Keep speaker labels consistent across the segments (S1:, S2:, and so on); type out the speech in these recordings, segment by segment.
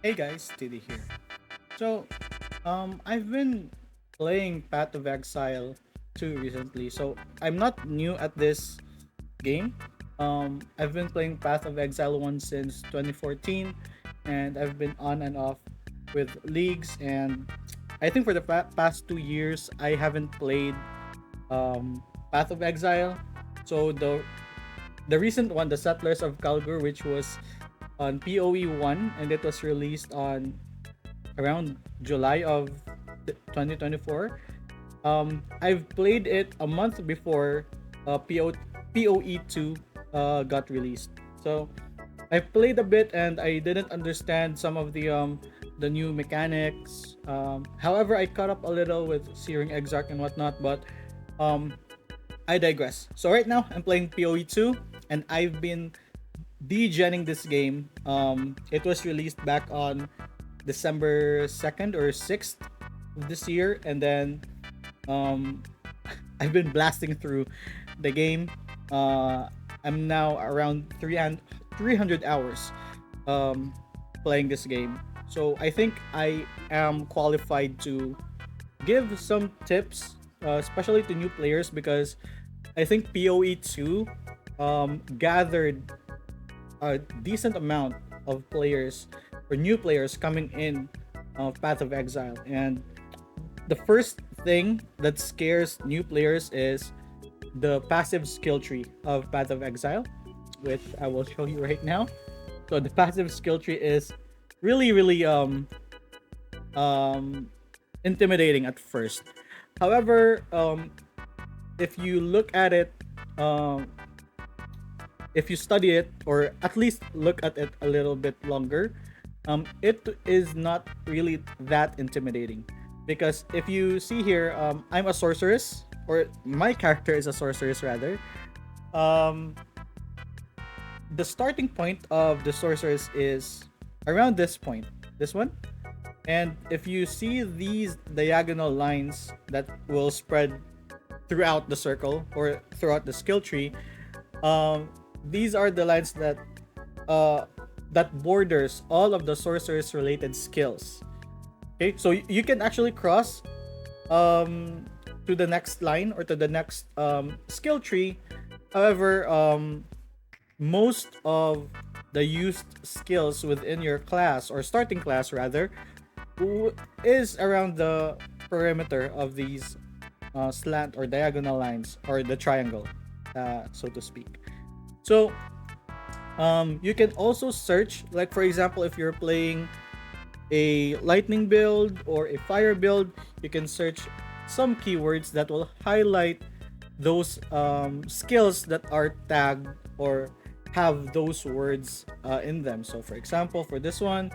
S1: Hey guys, Tiddy here. So, I've been playing Path of Exile 2 recently, so I'm not new at this game. I've been playing Path of Exile 1 since 2014, and I've been on and off with leagues. And I think for the past 2 years, I haven't played Path of Exile. So the recent one, the Settlers of Kalgur, which was on PoE 1, and it was released on around July of 2024. I've played it a month before PoE 2 got released. So I played a bit and I didn't understand some of the new mechanics. However, I caught up a little with Searing Exarch and whatnot, but um, I digress. So right now I'm playing PoE 2 and I've been degenning this game. It was released back on December 2nd or 6th of this year, and then um, I've been blasting through the game. Uh, I'm now around 300 hours um, playing this game. So I think I am qualified to give some tips, especially to new players, because I think PoE 2 gathered a decent amount of players or new players coming in of Path of Exile. And the first thing that scares new players is the passive skill tree of Path of Exile, which I will show you right now. So the passive skill tree is really um intimidating at first. However, if you look at it, um, if you study it or at least look at it a little bit longer, it is not really that intimidating. Because if you see here, I'm a sorceress, or my character is a sorceress rather. Um, the starting point of the sorceress is around this point, this one. And if you see these diagonal lines that will spread throughout the circle or throughout the skill tree, um, these are the lines uh, that borders all of the sorceress related skills. Okay, so you can actually cross um, to the next line or to the next skill tree. However, most of the used skills within your class or starting class rather is around the perimeter of these slant or diagonal lines or the triangle, so to speak. So you can also search, like for example, if you're playing a lightning build or a fire build, you can search some keywords that will highlight those skills that are tagged or have those words in them. So, for example, for this one,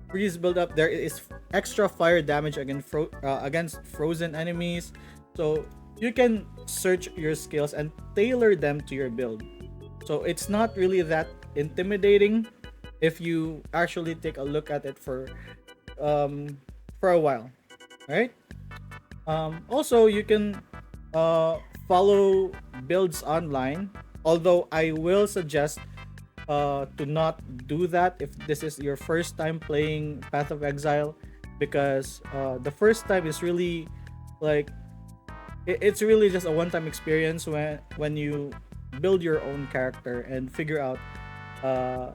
S1: freeze build up, there is extra fire damage against frozen enemies. So, you can search your skills and tailor them to your build. So, it's not really that intimidating if you actually take a look at it for a while, right? Also, you can uh, follow builds online. Although I will suggest to not do that if this is your first time playing Path of Exile, because the first time is really like it's really just a one-time experience when you build your own character and figure out uh,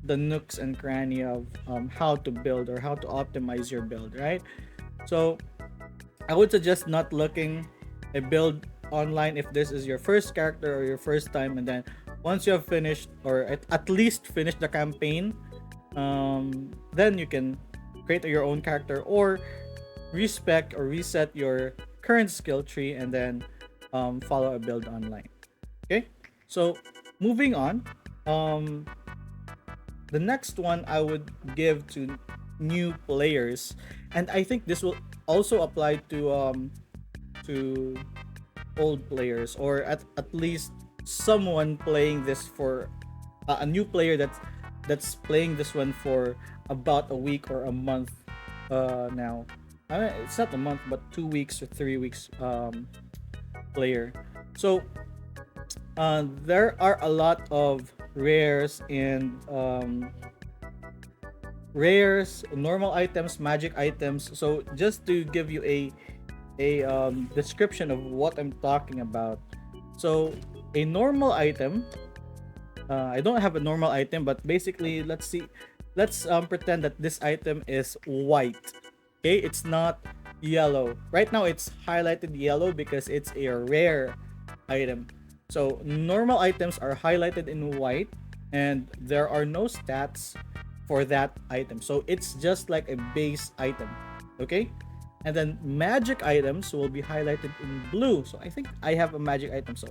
S1: the nooks and cranny of how to build or how to optimize your build, right? So I would suggest not looking a build online if this is your first character or your first time, and then once you have finished or at least finished the campaign, then you can create your own character or respec or reset your current skill tree and then follow a build online. Okay, so moving on, um, the next one I would give to new players, and I think this will also apply to old players, or at least someone playing this for a new player that's playing this one for about a week or a month now. It's not a month, but 2 weeks or 3 weeks player. So there are a lot of rares and rares, normal items, magic items. So just to give you a description of what I'm talking about. So a normal item, I don't have a normal item, but basically, let's see. Let's pretend that this item is white. Okay, it's not yellow. Right now, it's highlighted yellow because it's a rare item. So normal items are highlighted in white, and there are no stats for that item. So it's just like a base item. Okay, and then magic items will be highlighted in blue. So I think I have a magic item. So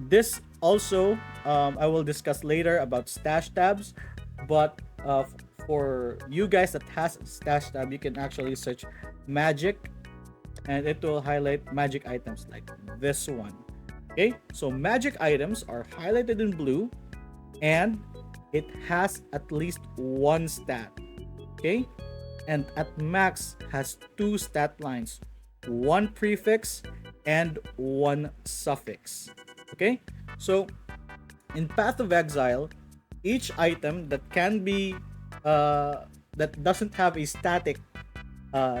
S1: this also, I will discuss later about stash tabs, but for you guys that has stash tab, you can actually search magic, and it will highlight magic items like this one. Okay, so magic items are highlighted in blue, and it has at least one stat. Okay, and at max has two stat lines, one prefix and one suffix. Okay, so in Path of Exile, each item that can be that doesn't have a static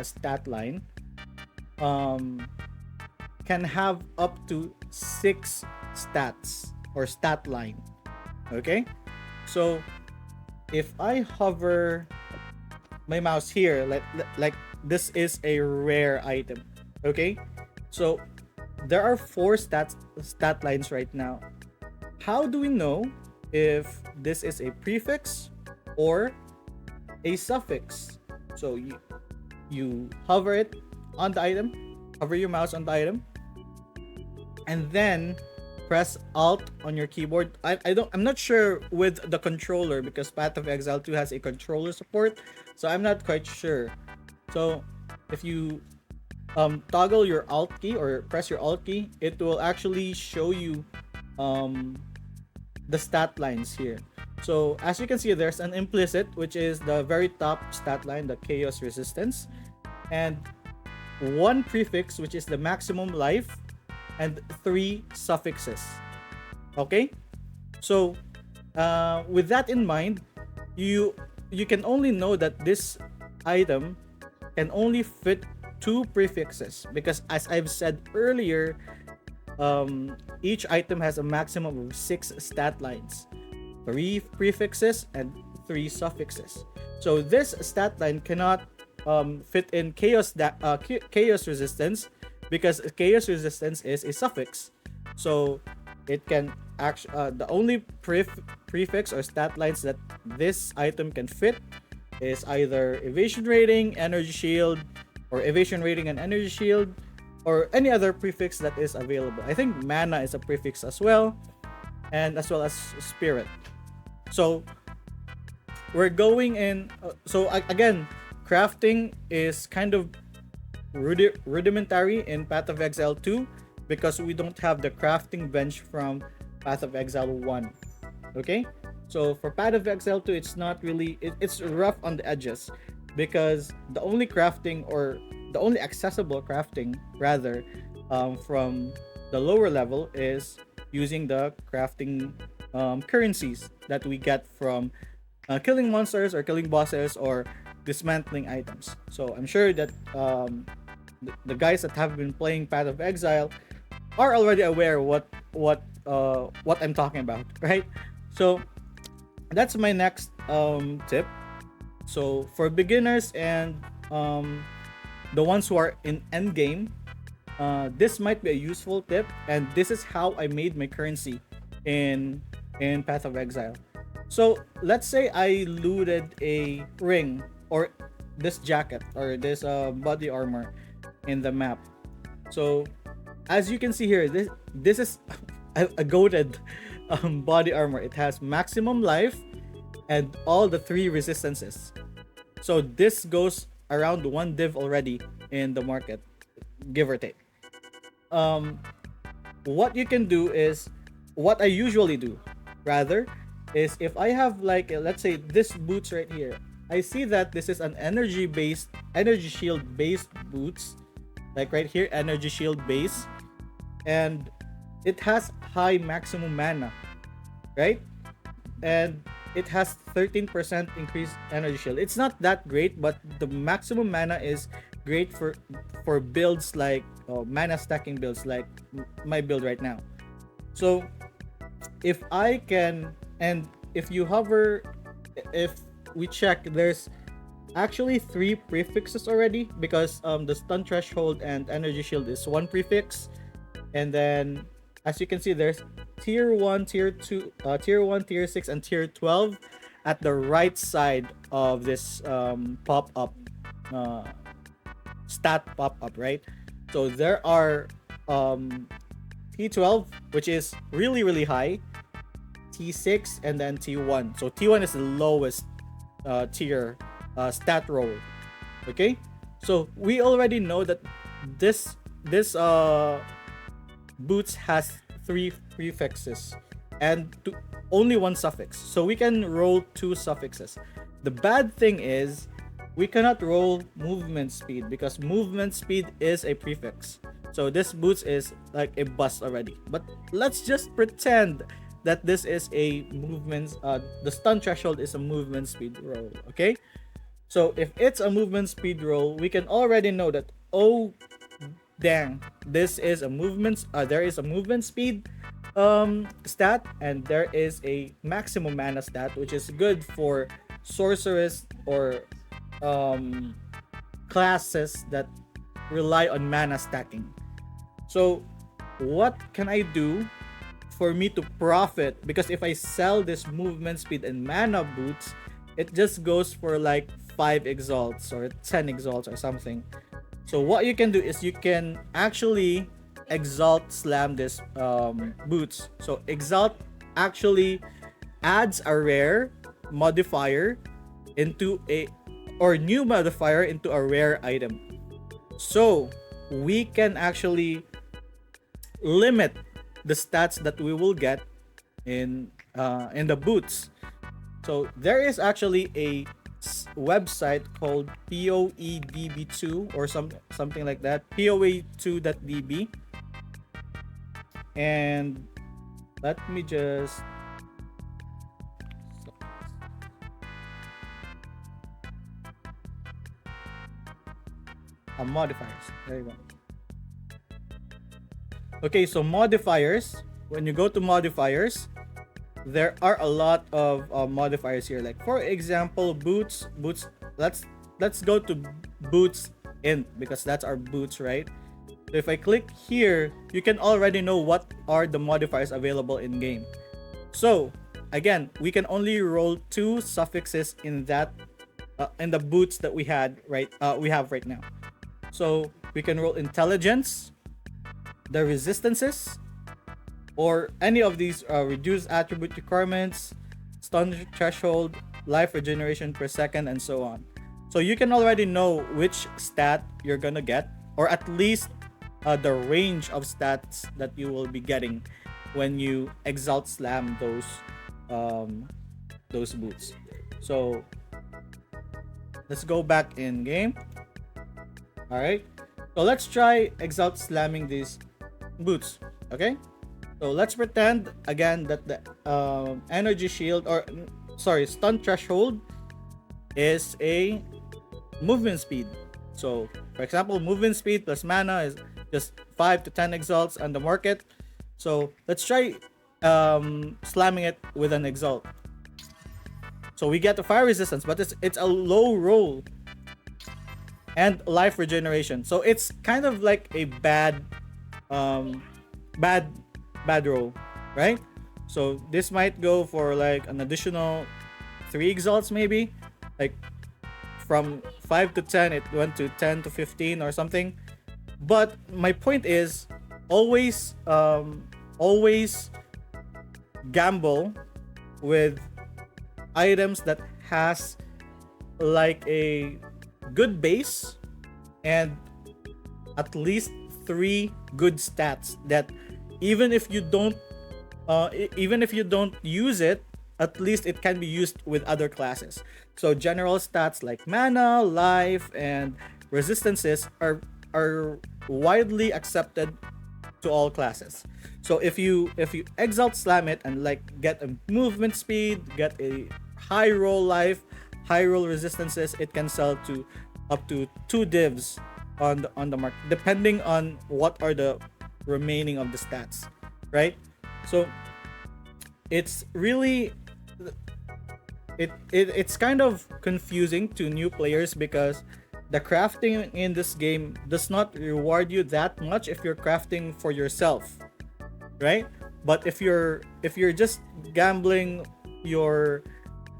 S1: stat line um, can have up to six stats or stat line. Okay, so if I hover my mouse here, like this is a rare item. Okay, so there are four stat lines right now. How do we know if this is a prefix or a suffix? So you hover it on the item, hover your mouse on the item, and then press Alt on your keyboard. I'm not sure with the controller because Path of Exile 2 has a controller support, so I'm not quite sure. So if you toggle your Alt key or press your Alt key, it will actually show you the stat lines here. So as you can see, there's an implicit, which is the very top stat line, the chaos resistance, and one prefix, which is the maximum life, and three suffixes. Okay, so with that in mind, you can only know that this item can only fit two prefixes because, as I've said earlier, each item has a maximum of six stat lines, three prefixes and three suffixes. So this stat line cannot fit in chaos resistance because chaos resistance is a suffix. So it can actually the only prefix or stat lines that this item can fit is either evasion rating, energy shield, or evasion rating and energy shield, or any other prefix that is available. I think mana is a prefix as well, and as well as spirit. So we're going in. Again, crafting is kind of rudimentary in Path of Exile 2 because we don't have the crafting bench from Path of Exile 1. Okay, so for Path of Exile 2, it's not really it's rough on the edges because the only crafting, or the only accessible crafting rather, from the lower level is using the crafting currencies that we get from killing monsters or killing bosses or dismantling items. So I'm sure that the guys that have been playing Path of Exile are already aware what I'm talking about, right? So that's my next tip. So for beginners and the ones who are in endgame, this might be a useful tip, and this is how I made my currency in Path of Exile. So let's say I looted a ring or this jacket or this body armor in the map. So as you can see here, this is a goated body armor. It has maximum life and all the three resistances. So this goes around one div already in the market, give or take. What you can do is, what I usually do rather, is if I have like let's say this boots right here, I see that this is an energy shield based boots, like right here, energy shield base, and it has high maximum mana, right? And it has 13% increased energy shield. It's not that great, but the maximum mana is great for builds like mana stacking builds like my build right now. So if I can, and if you hover, if we check, there's actually three prefixes already, because the stun threshold and energy shield is one prefix, and then as you can see, there's tier 1, tier 2, tier 1, tier 6, and tier 12 at the right side of this pop-up, uh, stat pop-up, right? So there are T12, which is really really high, T6, and then T1. So T1 is the lowest tier stat roll. Okay, so we already know that this boots has three prefixes and only one suffix, so we can roll two suffixes. The bad thing is we cannot roll movement speed because movement speed is a prefix, so this boots is like a bust already. But let's just pretend that this is a movement, the stun threshold is a movement speed roll. Okay, so if it's a movement speed roll, we can already know that, oh dang, this is a movement, there is a movement speed stat, and there is a maximum mana stat, which is good for sorceress or um classes that rely on mana stacking. So what can I do for me to profit? Because if I sell this movement speed and mana boots, it just goes for like 5 exalts or 10 exalts or something. So what you can do is you can actually exalt slam this boots. So exalt actually adds a rare modifier into a, or new modifier into a rare item. So we can actually limit the stats that we will get in the boots. So there is actually a website called PoeDB2 or something like that, PoE2.db, and let me just modifiers. There you go. Okay, so modifiers. When you go to modifiers, there are a lot of modifiers here. Like for example, boots. Let's go to boots int because that's our boots, right? So if I click here, you can already know what are the modifiers available in game. So again, we can only roll two suffixes in that in the boots that we have right now. So we can roll intelligence, the resistances, or any of these reduced attribute requirements, stun threshold, life regeneration per second, and so on. So you can already know which stat you're gonna get, or at least the range of stats that you will be getting when you exalt slam those boots. So let's go back in game. All right, so let's try exalt slamming these boots. Okay, so let's pretend again that the energy shield, or sorry, stun threshold is a movement speed. So for example, movement speed plus mana is just 5 to 10 exalts on the market. So let's try slamming it with an exalt. So we get the fire resistance, but it's a low roll, and life regeneration. So it's kind of like a bad roll, right? So this might go for like an additional 3 exalts maybe. Like from 5 to 10 it went to 10 to 15 or something. But my point is always gamble with items that has like a good base and at least 3 good stats that even if you don't use it, at least it can be used with other classes. So general stats like mana, life, and resistances are widely accepted to all classes. So if you exalt slam it and like get a movement speed, get a high roll life, high roll resistances, it can sell to up to 2 divs on the market, depending on what are the remaining of the stats, right? So it's really it's kind of confusing to new players because the crafting in this game does not reward you that much if you're crafting for yourself, right? But if you're just gambling your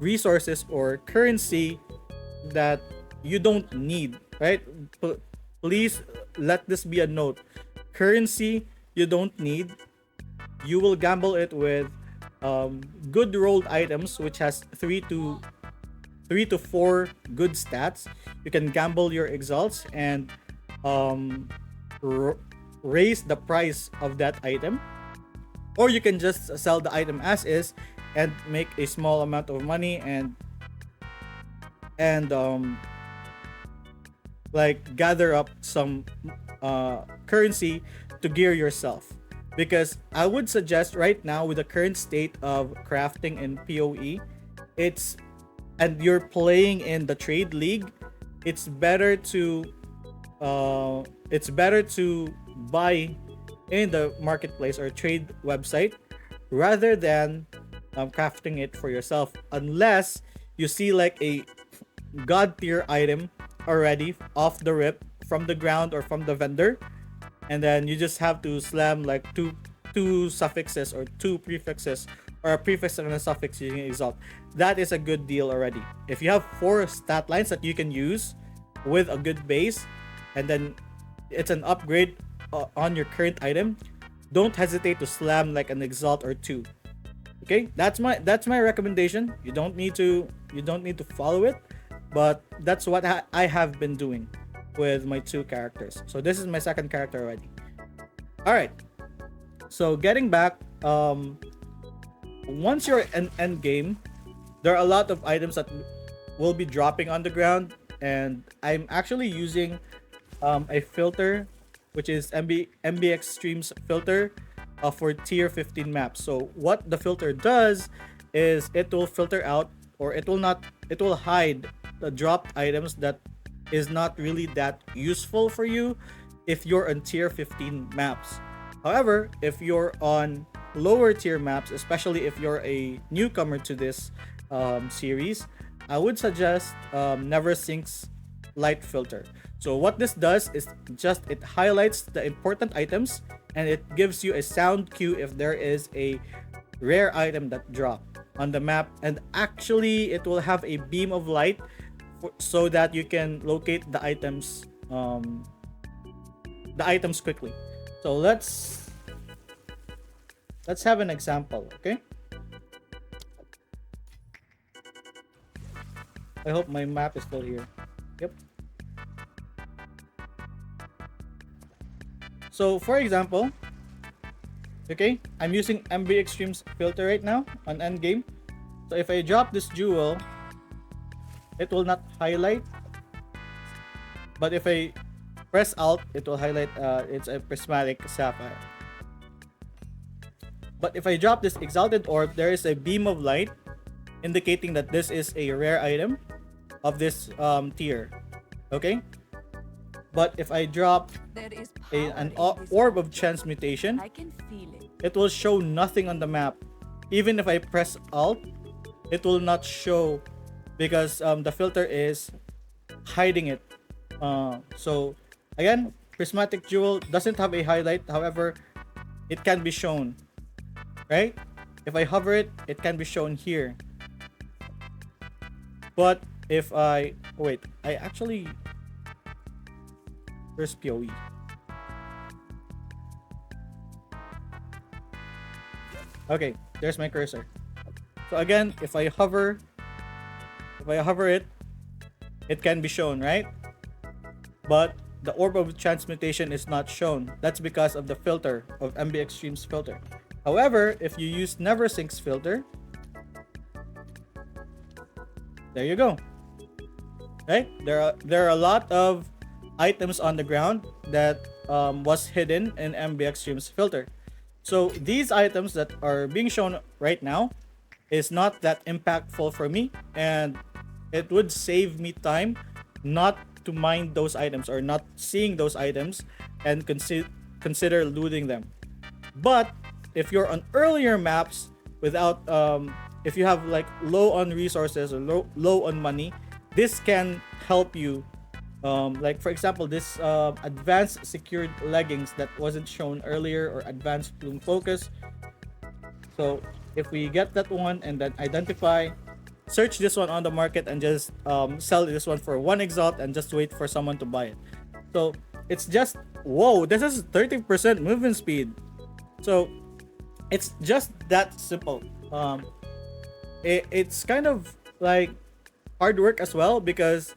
S1: resources or currency that you don't need, right? Please let this be a note. Currency you don't need, you will gamble it with good rolled items, which has 3 to 4 good stats. You can gamble your exalts and um, r- raise the price of that item, or you can just sell the item as is and make a small amount of money and like gather up some currency to gear yourself. Because I would suggest right now, with the current state of crafting in PoE, it's and you're playing in the trade league, it's better to buy in the marketplace or trade website rather than crafting it for yourself, unless you see like a god tier item already off the rip from the ground or from the vendor, and then you just have to slam like two suffixes or two prefixes, or a prefix and a suffix using exalt. That is a good deal already. If you have 4 stat lines that you can use with a good base, and then it's an upgrade on your current item, don't hesitate to slam like an exalt or 2. Okay, that's my recommendation. You don't need to follow it, but that's what I have been doing with my 2 characters. So this is my second character already. All right. So getting back, once you're in end game, there are a lot of items that will be dropping on the ground, and I'm actually using a filter, which is MBX Streams filter for tier 15 maps. So what the filter does is it will filter out, or it will hide the dropped items that is not really that useful for you if you're on tier 15 maps. However, if you're on lower tier maps, especially if you're a newcomer to this series, I would suggest Never Sinks Light Filter. So what this does is just it highlights the important items, and it gives you a sound cue if there is a rare item that dropped on the map, and actually it will have a beam of light so that you can locate the items quickly. So let's have an example, okay? I hope my map is still here. Yep. So for example, okay, I'm using MB Extremes filter right now on endgame. So if I drop this jewel, it will not highlight, but if I press Alt, it will highlight. It's a prismatic sapphire. But if I drop this exalted orb, there is a beam of light indicating that this is a rare item of this tier. Okay. But if I drop an orb of transmutation, it will show nothing on the map. Even if I press Alt, it will not show because the filter is hiding it. So again, prismatic jewel doesn't have a highlight. However, it can be shown, right? If I hover it, it can be shown here. But if I actually, where's PoE? Okay, there's my cursor. So again, if I hover it, it can be shown, right? But the orb of transmutation is not shown. That's because of the filter of MB Extremes filter. However, if you use Never Sinks filter, there you go. Right? There are a lot of items on the ground that was hidden in MB Extremes filter. So these items that are being shown right now is not that impactful for me, and it would save me time not to mine those items or not seeing those items and consider looting them. But if you're on earlier maps without if you have like low on resources or low on money, this can help you. Like for example, this advanced secured leggings that wasn't shown earlier, or advanced plume focus. So if we get that one and then identify, search this one on the market and just sell this one for 1 exalt and just wait for someone to buy it. So it's just, whoa, this is 30% movement speed. So it's just that simple. It's kind of like hard work as well, because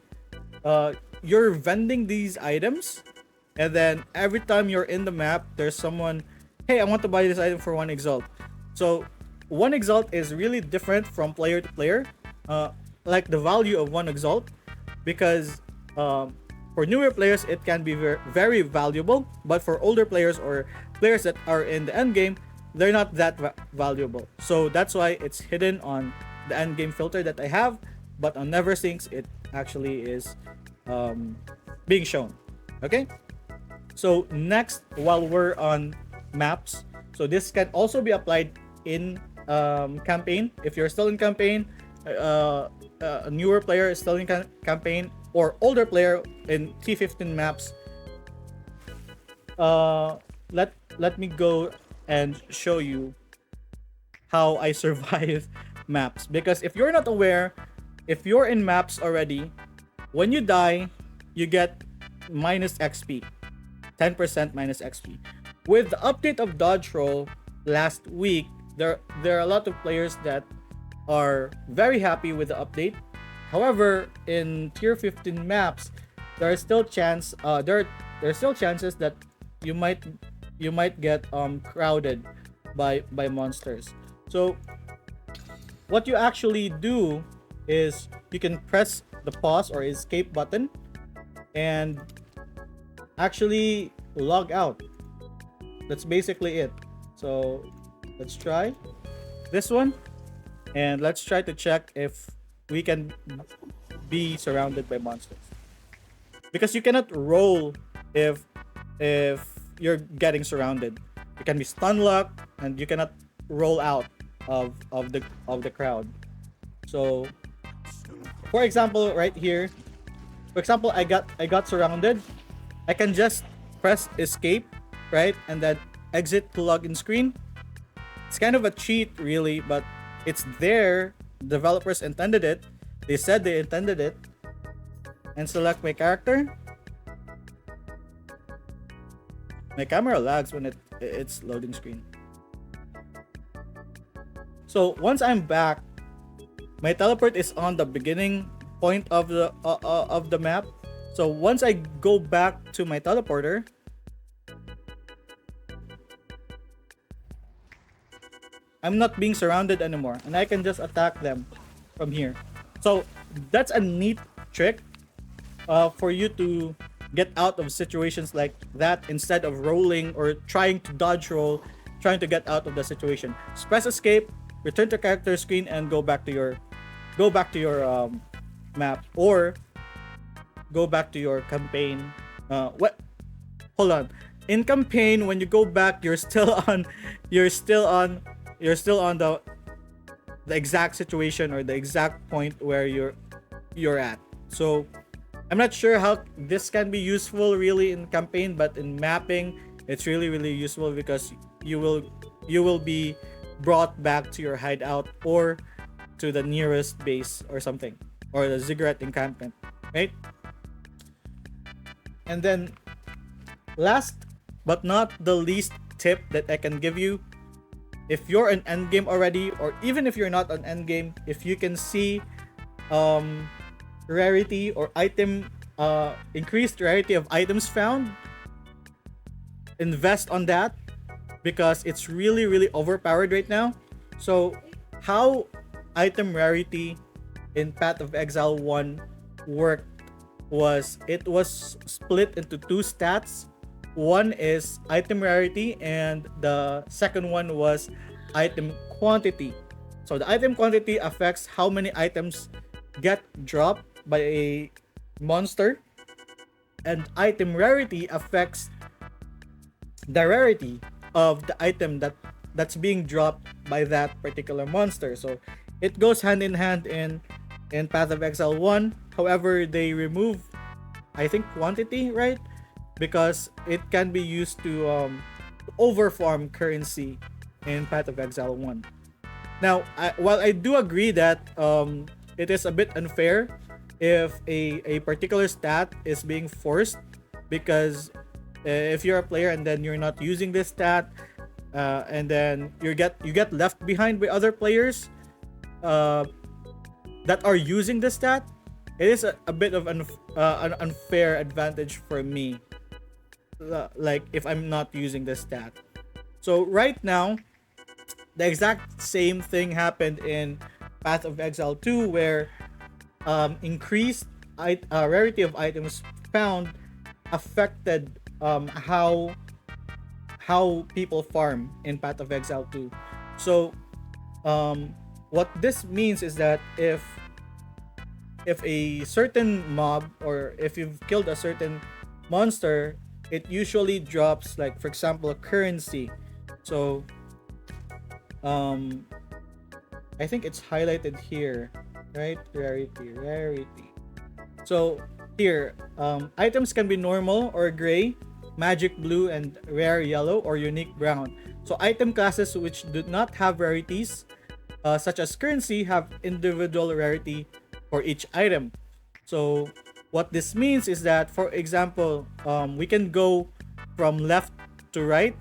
S1: you're vending these items, and then every time you're in the map, there's someone, hey, I want to buy this item for 1 exalt. So 1 exalt is really different from player to player. Like the value of 1 exalt, because for newer players it can be very valuable, but for older players or players that are in the end game, they're not that valuable. So that's why it's hidden on the end game filter that I have, but on NeverSyncs it actually is being shown. Okay, so next, while we're on maps, so this can also be applied in campaign. If you're still in campaign, a newer player is still in campaign, or older player in T15 maps, let me go and show you how I survive maps. Because if you're not aware, if you're in maps already, when you die, you get minus XP, 10% minus XP. With the update of dodge roll last week, there are a lot of players that are very happy with the update. However, in tier 15 maps, there are still there are still chances that you might get crowded by monsters. So what you actually do is you can press the pause or escape button and actually log out. That's basically it. So let's try this one, and let's try to check if we can be surrounded by monsters, because you cannot roll if you're getting surrounded. You can be stun locked and you cannot roll out of the crowd. So for example, right here, for example, I got surrounded. I can just press escape, right, and then exit to login screen. It's kind of a cheat, really, but it's there. Developers intended it. They said they intended it. And select my character. My camera lags when it's loading screen. So once I'm back, my teleport is on the beginning point of the map. So once I go back to my teleporter, I'm not being surrounded anymore, and I can just attack them from here. So that's a neat trick for you to get out of situations like that, instead of rolling or trying to dodge roll, trying to get out of the situation. Just press escape, return to character screen, and go back to your map, or go back to your campaign. What? Hold on. In campaign, when you go back, you're still on the exact situation or the exact point where you're at. So I'm not sure how this can be useful really in campaign, but in mapping, it's really useful, because you will be brought back to your hideout or to the nearest base or something, or the ziggurat encampment, right? And then last but not the least tip that I can give you, if you're an endgame already, or even if you're not an endgame, if you can see rarity or item increased rarity of items found, invest on that, because it's really overpowered right now. So how item rarity in Path of Exile 1 worked was, it was split into two stats. One is item rarity, and the second one was item quantity. So the item quantity affects how many items get dropped by a monster, and item rarity affects the rarity of the item that's being dropped by that particular monster. So it goes hand in hand in Path of Exile 1. However, they remove, I think, quantity, right? Because it can be used to overfarm currency in Path of Exile 1. Now, while I do agree that it is a bit unfair if a particular stat is being forced, because if you're a player and then you're not using this stat, and then you get left behind by other players uh, that are using the stat, it is a bit of an unfair advantage for me. Like if I'm not using the stat. So right now, the exact same thing happened in Path of Exile 2, where increased rarity of items found affected how people farm in Path of Exile 2. So what this means is that if a certain mob, or if you've killed a certain monster, it usually drops, like for example, a currency. So um I think it's highlighted here, right? Rarity. So here, items can be normal or gray, magic blue, and rare yellow, or unique brown. So item classes which do not have rarities, such as currency, have individual rarity for each item. So what this means is that, for example, we can go from left to right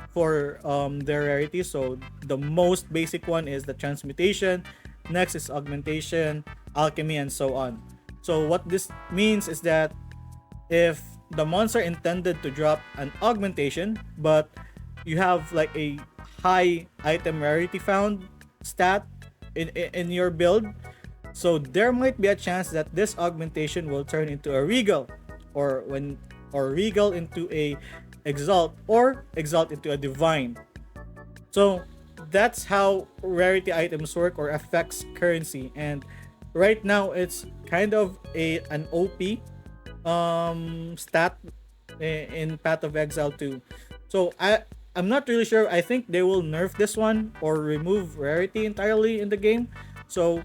S1: for their rarity. So the most basic one is the transmutation, next is augmentation, alchemy, and so on. So what this means is that if the monster intended to drop an augmentation, but you have like a high item rarity found stat in your build, so there might be a chance that this augmentation will turn into a regal, or regal into a exalt, or exalt into a divine. So that's how rarity items work or affects currency. And right now it's kind of an OP stat in Path of Exile 2. So I'm not really sure. I think they will nerf this one or remove rarity entirely in the game. So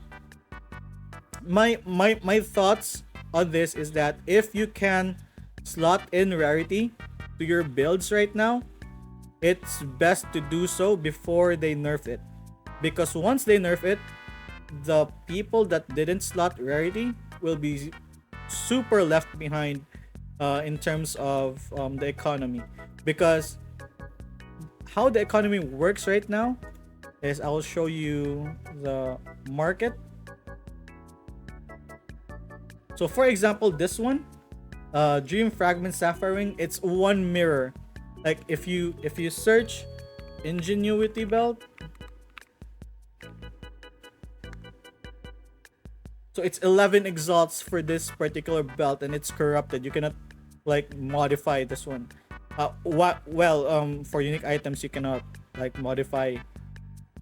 S1: my thoughts on this is that if you can slot in rarity to your builds right now, it's best to do so before they nerf it. Because once they nerf it, the people that didn't slot rarity will be super left behind in terms of the economy. Because how the economy works right now is, I will show you the market. So for example, this one, Dream Fragment Sapphire Ring, it's one mirror. Like if you search Ingenuity Belt, so it's 11 exalts for this particular belt, and it's corrupted. You cannot like modify this one. For unique items you cannot like modify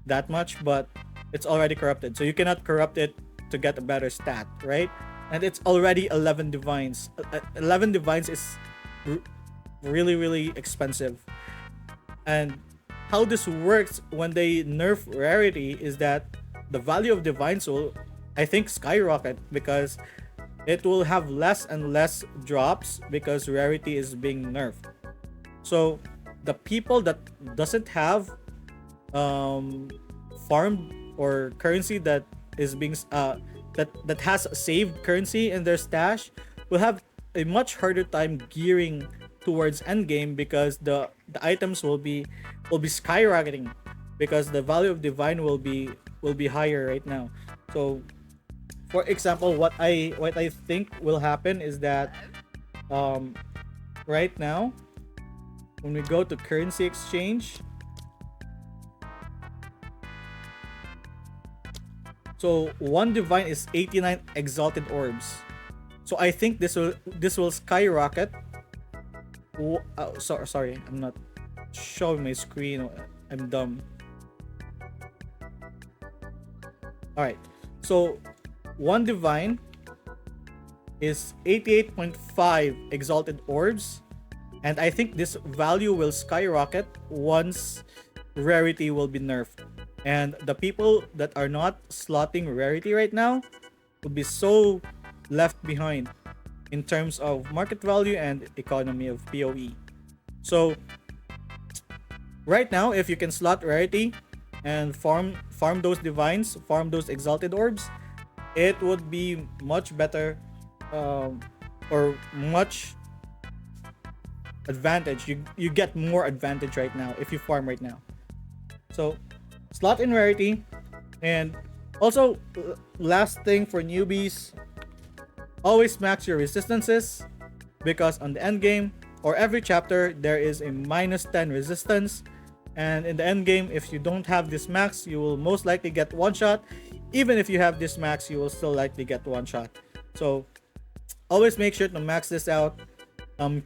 S1: that much, but it's already corrupted, so you cannot corrupt it to get a better stat, right? And it's already 11 divines. 11 divines is really really expensive. And how this works when they nerf rarity is that the value of divines will, I think, skyrocket, because it will have less and less drops because rarity is being nerfed. So the people that doesn't have farm or currency that is being that has saved currency in their stash will have a much harder time gearing towards endgame, because the items will be skyrocketing, because the value of divine will be higher right now. So for example, what I think will happen is that right now when we go to currency exchange, so one divine is 89 exalted orbs. So I think this will skyrocket. Sorry, I'm not showing my screen. I'm dumb. All right. So one divine is 88.5 exalted orbs, and I think this value will skyrocket once rarity will be nerfed. And the people that are not slotting rarity right now will be so left behind in terms of market value and economy of PoE. So right now, if you can slot rarity and farm those divines, farm those exalted orbs, it would be much better, um, or much advantage. You get more advantage right now if you farm right now. So slot in rarity, and also last thing for newbies, always max your resistances, because on the end game or every chapter there is a minus 10 resistance, and in the end game if you don't have this max you will most likely get one shot. Even if you have this max you will still likely get one shot. So always make sure to max this out.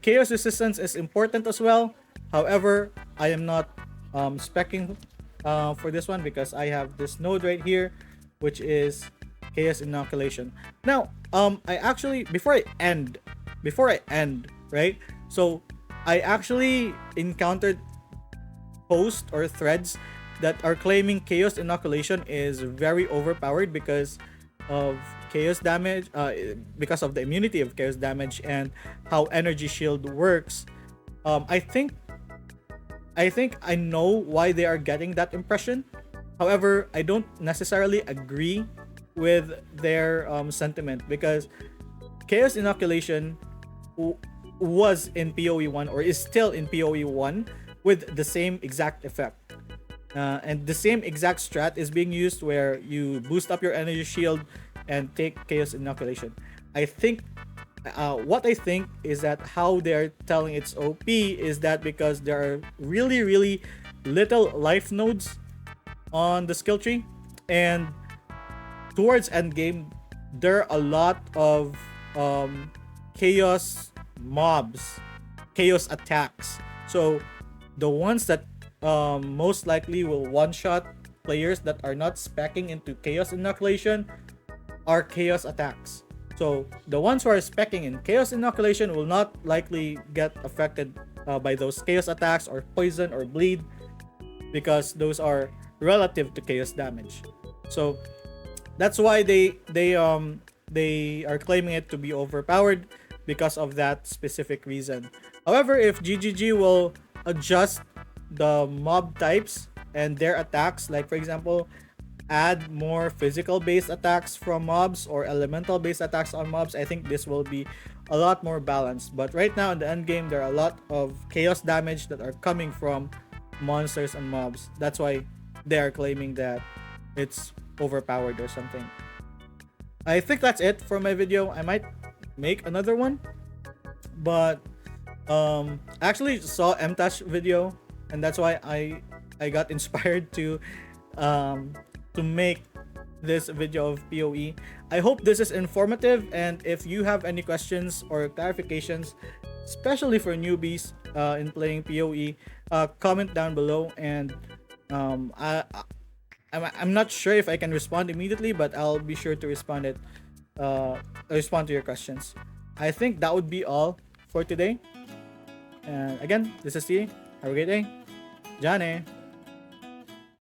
S1: Chaos resistance is important as well. However, I am not specking for this one because I have this node right here, which is chaos inoculation. Now, I actually before I end, right? So I actually encountered posts or threads that are claiming chaos inoculation is very overpowered because of chaos damage, because of the immunity of chaos damage and how energy shield works. I think I know why they are getting that impression. However, I don't necessarily agree with their sentiment, because chaos inoculation was in PoE 1 or is still in PoE 1 with the same exact effect. And the same exact strat is being used where you boost up your energy shield and take chaos inoculation. I think what I think is that how they're telling it's OP is that because there are really, really little life nodes on the skill tree, and towards end game there are a lot of chaos mobs, chaos attacks. So the ones that most likely will one shot players that are not specking into chaos inoculation are chaos attacks. So the ones who are specking in chaos inoculation will not likely get affected by those chaos attacks or poison or bleed, because those are relative to chaos damage. So that's why they are claiming it to be overpowered because of that specific reason. However, if GGG will adjust the mob types and their attacks, like for example add more physical based attacks from mobs or elemental based attacks on mobs, I think this will be a lot more balanced. But right now in the end game there are a lot of chaos damage that are coming from monsters and mobs. That's why they are claiming that it's overpowered or something. I think that's it for my video. I might make another one, but I actually saw MTash video, and that's why I got inspired to make this video of PoE. I hope this is informative, and if you have any questions or clarifications, especially for newbies in playing PoE, comment down below, and I'm not sure if I can respond immediately, but I'll be sure to respond to your questions. I think that would be all for today. And again, this is T. Have a great day. Jane.